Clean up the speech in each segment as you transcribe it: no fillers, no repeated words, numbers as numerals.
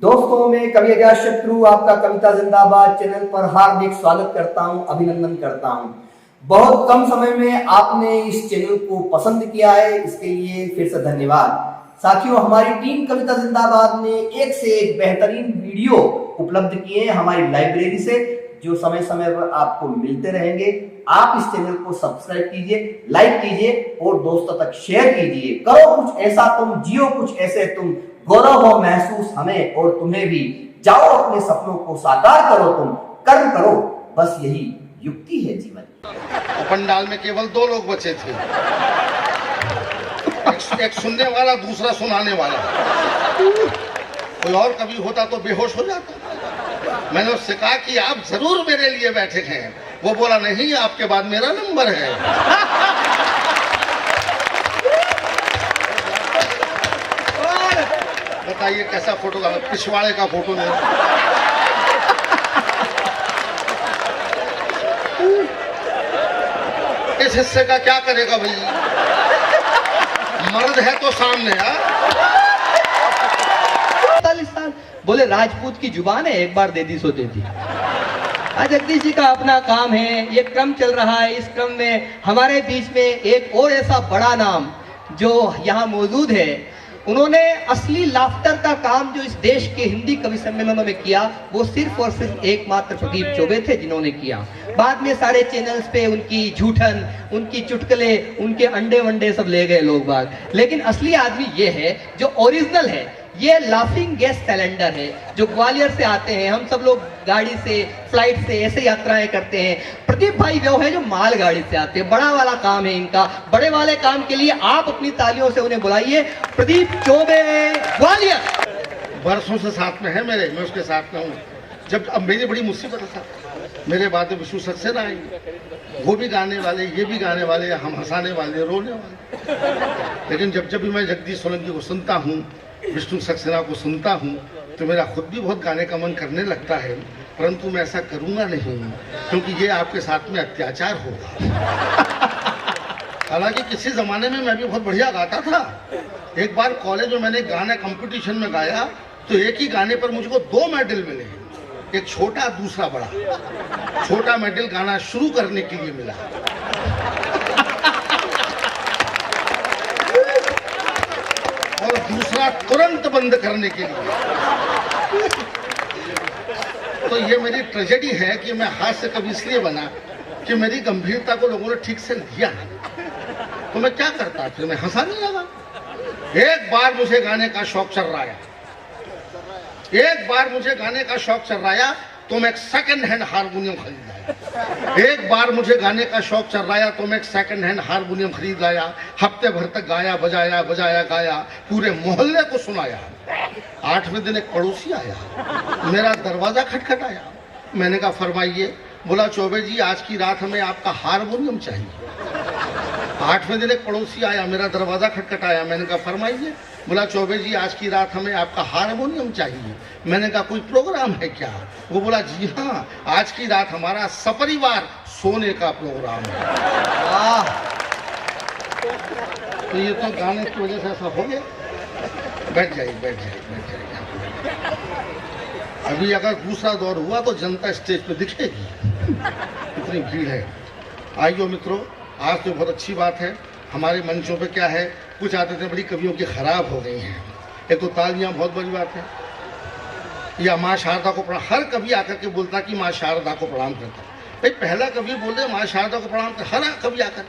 दोस्तों, मैं कवि अजात शत्रु आपका कविता जिंदाबाद चैनल पर हार्दिक स्वागत करता हूं, अभिनंदन करता हूं। बहुत कम समय में आपने इस चैनल को पसंद किया है, इसके लिए फिर से धन्यवाद। साथियों, हमारी टीम कविता जिंदाबाद ने एक से एक बेहतरीन वीडियो उपलब्ध किए हैं हमारी लाइब्रेरी से, जो समय समय पर आपको मिलते रहेंगे। आप इस चैनल को सब्सक्राइब कीजिए, लाइक कीजिए और दोस्तों तक शेयर कीजिए। करो कुछ ऐसा तुम, जियो कुछ ऐसे तुम, गौरव हो महसूस हमें और तुम्हें भी। जाओ अपने सपनों को साकार करो, तुम कर्म करो, बस यही युक्ति है जीवन। पंडाल में केवल 2 लोग बचे थे, एक सुनने वाला, दूसरा सुनाने वाला। कोई और कभी होता तो बेहोश हो जाता। मैंने उससे कहा कि आप जरूर मेरे लिए बैठे हैं। वो बोला नहीं, आपके बाद मेरा नंबर है। बताइए कैसा फोटो का, पिछवाड़े का फोटो नहीं। इस हिस्से का क्या करेगा भाई, मर्द है तो सामने। 45 साल बोले राजपूत की जुबान है, एक बार दे दी सो दे दी। आज जगदीश जी का अपना काम है, ये क्रम चल रहा है। इस क्रम में हमारे बीच में एक और ऐसा बड़ा नाम जो यहाँ मौजूद है, उन्होंने असली लाफ्टर का काम जो इस देश के हिंदी कवि सम्मेलनों में किया, वो सिर्फ और सिर्फ एकमात्र प्रदीप चौबे थे जिन्होंने किया। बाद में सारे चैनल्स पे उनकी झूठन, उनकी चुटकुले, उनके अंडे वंडे सब ले गए लोग बाग। लेकिन असली आदमी ये है जो ओरिजिनल है। ये लाफिंग गैस सिलेंडर है जो ग्वालियर से आते हैं। हम सब लोग गाड़ी से, फ्लाइट से ऐसे यात्राएं करते हैं। प्रदीप भाई वो है जो माल गाड़ी से आते हैं। बड़ा वाला काम है इनका। बड़े वाले काम के लिए आप अपनी तालियों से उन्हें बुलाइए। प्रदीप चौबे, ग्वालियर। बरसों से साथ में है मेरे, मैं उसके साथ में हूँ। जब अब मेरी बड़ी मुसीबत है साहब, मेरे बाद में विष्णु सक्सेना आएंगे। वो भी गाने वाले, ये भी गाने वाले, हम हंसाने वाले, रोने वाले। लेकिन जब जब भी मैं जगदीश सोलंकी को सुनता हूँ, विष्णु सक्सेना को सुनता हूँ, तो मेरा खुद भी बहुत गाने का मन करने लगता है। परंतु मैं ऐसा करूँगा नहीं, क्योंकि ये आपके साथ में अत्याचार होगा। हालांकि किसी जमाने में मैं भी बहुत बढ़िया गाता था। एक बार कॉलेज में मैंने गाना कंपटीशन में गाया, तो एक ही गाने पर मुझको 2 मेडल मिले, एक छोटा दूसरा बड़ा। छोटा मेडल गाना शुरू करने के लिए मिला और दूसरा तुरंत बंद करने के लिए। तो ये मेरी ट्रेजेडी है कि मैं हास्य कवि इसलिए बना कि मेरी गंभीरता को लोगों ने ठीक से लिया। तो मैं क्या करता, फिर मैं हंसाने लगा। एक बार मुझे गाने का शौक चर्राया, एक बार मुझे गाने का शौक चर्राया तो मैं एक सेकंड हैंड हारमोनियम खरीद लाया। एक बार मुझे गाने का शौक चर्राया तो मैं एक सेकंड हैंड हारमोनियम खरीद लाया। हफ्ते भर तक गाया, बजाया, बजाया, गाया, पूरे मोहल्ले को सुनाया। 8वें दिन एक पड़ोसी आया, मेरा दरवाजा खटखटाया। मैंने कहा फरमाइए। बोला चौबे जी, आज की रात हमें आपका हारमोनियम चाहिए। 8वें दिन एक पड़ोसी आया, मेरा दरवाजा खटखटाया। मैंने कहा फरमाइए। बोला चौबे जी, आज की रात हमें आपका हारमोनियम चाहिए। मैंने कहा कोई प्रोग्राम है क्या? वो बोला जी हाँ, आज की रात हमारा सपरिवार सोने का प्रोग्राम है। तो ये तो गाने की वजह से ऐसा हो गया। बैठ जाइए, बैठ जाइए, बैठ जाइए। अभी अगर दूसरा दौर हुआ तो जनता स्टेज पे दिखेगी, इतनी भीड़ है। आइयो मित्रों, आज तो बहुत अच्छी बात है। हमारे मंचों पे क्या है, कुछ आदतें बड़ी कवियों की खराब हो गई हैं। एक तो तालियां बहुत बड़ी बात है, या माँ शारदा को प्रणाम। हर कवि आकर के बोलता कि माँ शारदा को प्रणाम करता। भाई पहला कवि बोले माँ शारदा को प्रणाम कर, हर कवि आकर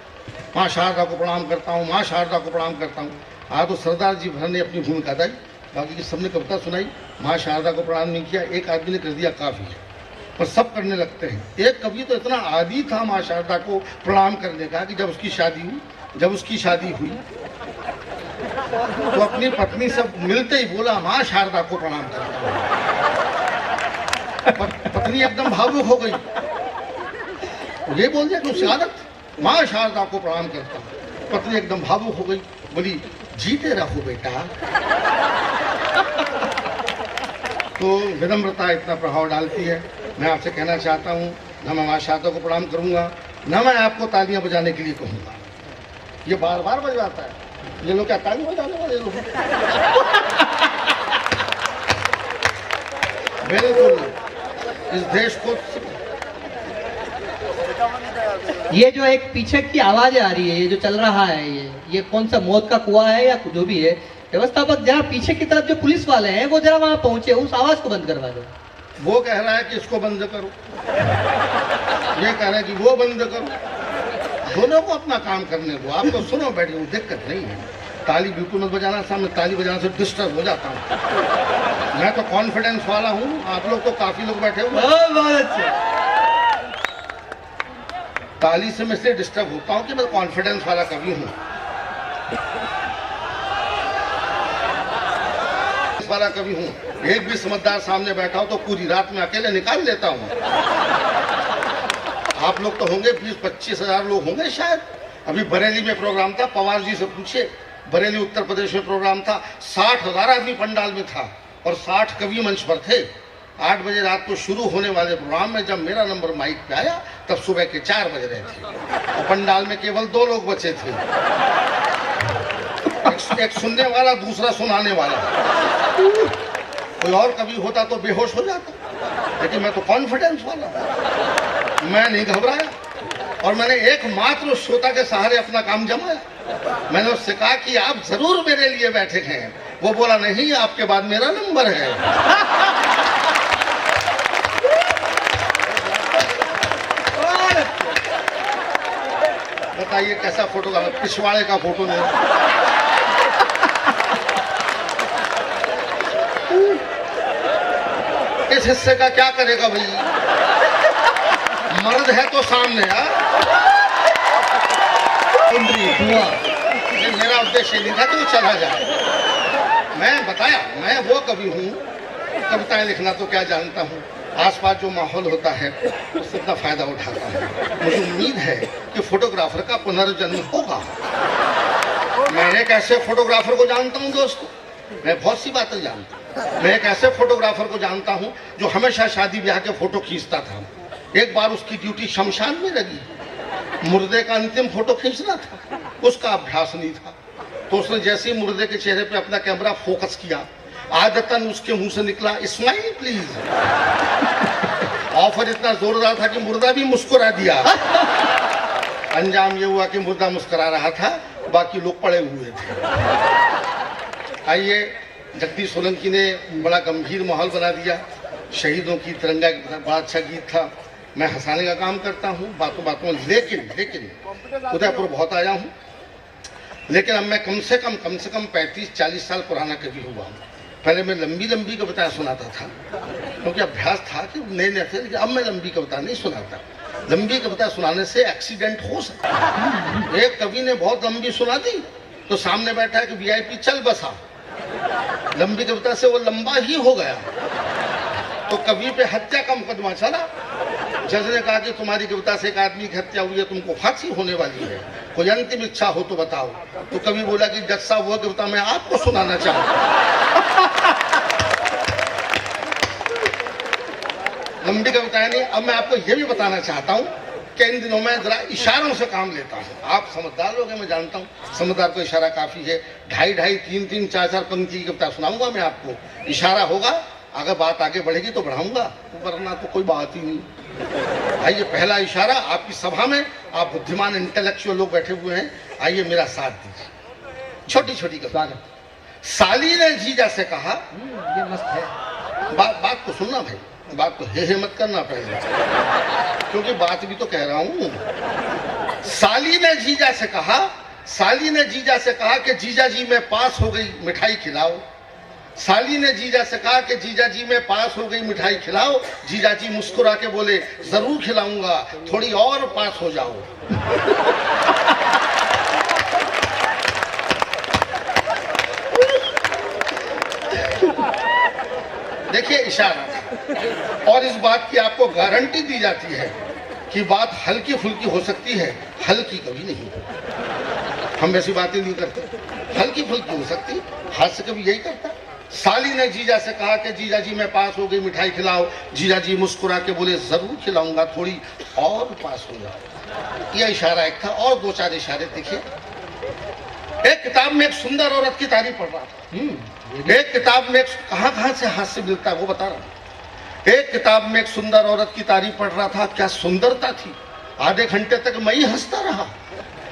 माँ शारदा को प्रणाम करता हूँ, माँ शारदा को प्रणाम करता हूँ। आज तो सरदार जी भर ने अपनी भूमिका अदाई, बाकी की सबने कविता सुनाई, माँ शारदा को प्रणाम नहीं किया। एक आदमी ने कर दिया, काफ़ी है, पर सब करने लगते हैं। एक कवि तो इतना आदी था माँ शारदा को प्रणाम करने का कि जब उसकी शादी हुई तो अपनी पत्नी से मिलते ही बोला माँ शारदा को प्रणाम करता हूं। पत्नी एकदम भावुक हो गई, ये बोल दिया कि उसकी आदत, माँ शारदा को प्रणाम करता हूं। पत्नी एकदम भावुक हो गई, बोली जीते रहो बेटा। तो विनम्रता इतना प्रभाव डालती है। मैं आपसे कहना चाहता हूँ, न मैं माँ शारदा को प्रणाम करूँगा, न मैं आपको तालियां बजाने के लिए कहूँगा। ये बार बार बजवाता है, ये लोग क्या ताली बजाने वाले लोग? बिल्कुल इस देश को ये जो एक पीछे की आवाजें आ रही है, ये जो चल रहा है, ये कौन सा मौत का कुआं है या जो भी है, व्यवस्थापक जरा पीछे की तरफ जो पुलिस वाले हैं वो जरा वहां पहुंचे, उस आवाज को बंद करवा दो। वो कह रहा है कि इसको बंद करो, ये कह रहा है कि वो बंद करो, दोनों को अपना काम करने दो। आप तो सुनो बैठे, कोई दिक्कत नहीं है। ताली बिल्कुल मत बजाना, सामने ताली बजाने से डिस्टर्ब हो जाता हूँ। मैं तो कॉन्फिडेंस वाला हूँ, आप लोग तो काफी लोग बैठे हुए, बहुत अच्छा। ताली से मैं इसलिए डिस्टर्ब होता हूँ कि मैं कॉन्फिडेंस वाला कवि हूँ, वाला कवि हूँ। एक भी समझदार सामने बैठा हो तो पूरी रात में अकेले निकाल लेता हूँ। आप लोग तो होंगे 20-25 हजार लोग होंगे शायद। अभी बरेली में प्रोग्राम था, पवार जी से पूछे, बरेली उत्तर प्रदेश में प्रोग्राम था, 60,000 आदमी पंडाल में था और 60 कवि मंच पर थे। 8 बजे रात को शुरू होने वाले प्रोग्राम में जब मेरा नंबर माइक पे आया तब सुबह के 4 बज रहे थे और पंडाल में केवल 2 लोग बचे थे, एक सुनने वाला, दूसरा सुनाने वाला। कोई और कवि होता तो बेहोश हो जाता, लेकिन मैं तो कॉन्फिडेंस वाला, मैं नहीं घबराया और मैंने एकमात्र श्रोता के सहारे अपना काम जमाया। मैंने उससे कहा कि आप जरूर मेरे लिए बैठे हैं। वो बोला नहीं, आपके बाद मेरा नंबर है। बताइए कैसा फोटोग्राफ, पिछवाड़े का फोटो नहीं। इस हिस्से का क्या करेगा भाई, मर्द है तो सामने। मेरा उद्देश्य नहीं था कि वो चला जाए। मैं बताया, मैं वो कवि हूँ, कविताएं लिखना तो क्या जानता हूँ, आसपास जो माहौल होता है उससे इतना फायदा उठाता हूँ। मुझे उम्मीद है कि फोटोग्राफर का पुनर्जन्म होगा। मैं एक ऐसे फोटोग्राफर को जानता हूँ दोस्तों, मैं बहुत सी बातें जानता हूँ। मैं एक ऐसे फोटोग्राफर को जानता हूँ जो हमेशा शादी ब्याह के फोटो खींचता था। एक बार उसकी ड्यूटी शमशान में लगी, मुर्दे का अंतिम फोटो खींचना था, उसका अभ्यास नहीं था। तो उसने जैसे ही मुर्दे के चेहरे पे अपना कैमरा फोकस किया, आदतन उसके मुंह से निकला स्माइल प्लीज। ऑफर इतना जोरदार था कि मुर्दा भी मुस्कुरा दिया। अंजाम ये हुआ कि मुर्दा मुस्कुरा रहा था, बाकी लोग पड़े हुए थे। आइए, जगदीश सोलंकी ने बड़ा गंभीर माहौल बना दिया। शहीदों की तिरंगा बड़ा अच्छा गीत था। मैं हंसाने का काम करता हूँ बातों बातों, लेकिन उदयपुर बहुत आया हूँ, लेकिन अब मैं कम से कम 35-40 साल पुराना कवि हुआ हूँ। पहले मैं लंबी कविताएं सुनाता था क्योंकि अभ्यास था कि नए थे, लेकिन अब मैं लंबी कविता नहीं सुनाता। लंबी कविता सुनाने से एक्सीडेंट हो सकता है। एक कवि ने बहुत लंबी सुना दी तो सामने बैठा है कि VIP चल बसा, लंबी कविता से वो लंबा ही हो गया, तो कवि पे हत्या का मुकदमा चला। जज ने कहा कि तुम्हारी कविता से एक आदमी की हत्या हुई है, तुमको फांसी होने वाली है, कोई अंतिम इच्छा हो तो बताओ। तो कवि बोला कि जज साहब वो कविता मैं आपको सुनाना चाहूंगा। लंबी कविताएं नहीं, अब मैं आपको ये भी बताना चाहता हूँ कि इन दिनों में जरा इशारों से काम लेता हूँ। आप समझदार लोग हैं, मैं जानता हूँ, समझदार को इशारा काफी है। 2.5, 3, 4 पंक्ति की कविता सुनाऊंगा मैं आपको, इशारा होगा, अगर बात आगे बढ़ेगी तो बढ़ाऊंगा, वरना तो कोई बात ही नहीं। आइए, पहला इशारा आपकी सभा में, आप बुद्धिमान इंटेलेक्चुअल लोग बैठे हुए हैं, आइए मेरा साथ दीजिए। छोटी कविता। साली ने जीजा से कहा, ये मस्त है। बात तो सुनना भाई, बात तो हे मत करना पहले, क्योंकि बात भी तो कह रहा हूं। साली ने जीजा से कहा कि जीजा जी मैं पास हो गई, मिठाई खिलाओ। साली ने जीजा से कहा कि जीजा जी मैं पास हो गई, मिठाई खिलाओ। जीजा जी मुस्कुरा के बोले जरूर खिलाऊंगा, थोड़ी और पास हो जाओ। देखिए इशारा, और इस बात की आपको गारंटी दी जाती है कि बात हल्की फुल्की हो सकती है, हल्की कभी नहीं। हम वैसी बातें नहीं करते, हल्की फुल्की हो सकती, हास्य कभी यही करता। साली ने जीजा से कहा कि जीजा जी मैं पास हो गई, मिठाई खिलाओ। जीजा जी मुस्कुरा के बोले जरूर खिलाऊंगा, थोड़ी और पास हो जाओ। यह इशारा एक था, और 2-4 इशारे देखिए। एक किताब में एक सुंदर औरत की तारीफ पढ़ रहा था। एक किताब में कहां से हास्य मिलता है वो बता रहा हूं। एक किताब में एक सुंदर औरत की तारीफ पढ़ रहा था, क्या सुंदरता थी। आधे घंटे तक मैं ही हंसता रहा।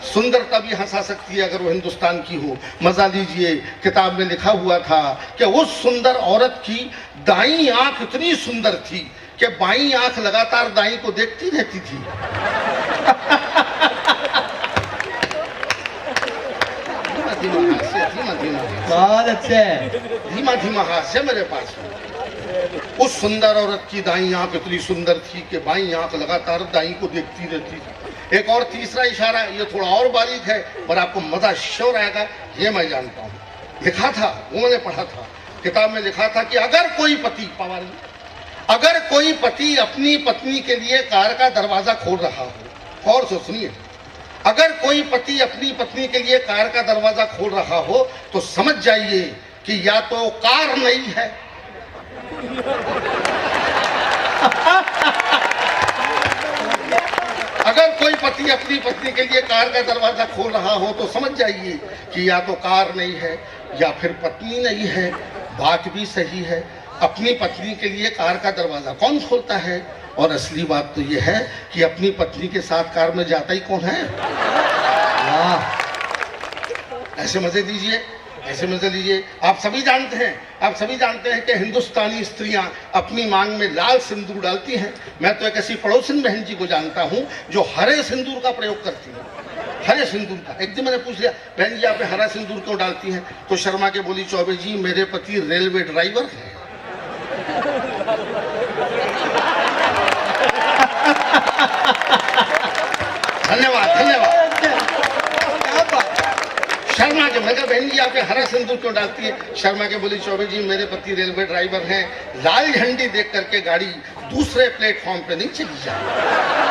सुंदरता भी हंसा सकती है अगर वो हिंदुस्तान की हो। मजा लीजिए, किताब में लिखा हुआ था कि उस सुंदर औरत की दाईं आंख इतनी सुंदर थी कि बाईं आंख लगातार दाईं को देखती रहती थी। बहुत अच्छे। धीमा धीमा हास्य मेरे पास में। उस सुंदर औरत की दाईं आंख इतनी सुंदर थी कि बाईं आंख लगातार दाईं को देखती रहती थी। एक और तीसरा इशारा, ये थोड़ा और बारीक है पर आपको मजा श्योर आएगा, ये मैं जानता हूँ। लिखा था, वो मैंने पढ़ा था, किताब में लिखा था कि अगर कोई पति, पवार जी, अगर कोई पति अपनी पत्नी के लिए कार का दरवाजा खोल रहा हो, और से सुनिए, अगर कोई पति अपनी पत्नी के लिए कार का दरवाजा खोल रहा हो तो समझ जाइए कि या तो कार नहीं है अगर कोई पति अपनी पत्नी के लिए कार का दरवाजा खोल रहा हो तो समझ जाइए कि या तो कार नहीं है या फिर पत्नी नहीं है। बात भी सही है, अपनी पत्नी के लिए कार का दरवाजा कौन खोलता है? और असली बात तो यह है कि अपनी पत्नी के साथ कार में जाता ही कौन है? ऐसे मजे लीजिए, ऐसे मजे लीजिए। आप सभी जानते हैं कि हिंदुस्तानी स्त्रियां अपनी मांग में लाल सिंदूर डालती हैं। मैं तो एक ऐसी पड़ोसन बहन जी को जानता हूं जो हरे सिंदूर का प्रयोग करती है। हरे सिंदूर का। एक दिन मैंने पूछ लिया, बहन जी आप हरा सिंदूर क्यों डालती हैं? तो शर्मा के बोली, चौबे जी मेरे पति रेलवे ड्राइवर है। धन्यवाद धन्यवाद। शर्मा के, मैं कहा बहन जी आप हरा सिंदूर क्यों डालती है? शर्मा के बोली, चौबे जी मेरे पति रेलवे ड्राइवर हैं, लाल झंडी देख करके गाड़ी दूसरे प्लेटफॉर्म पे नहीं चली जाए।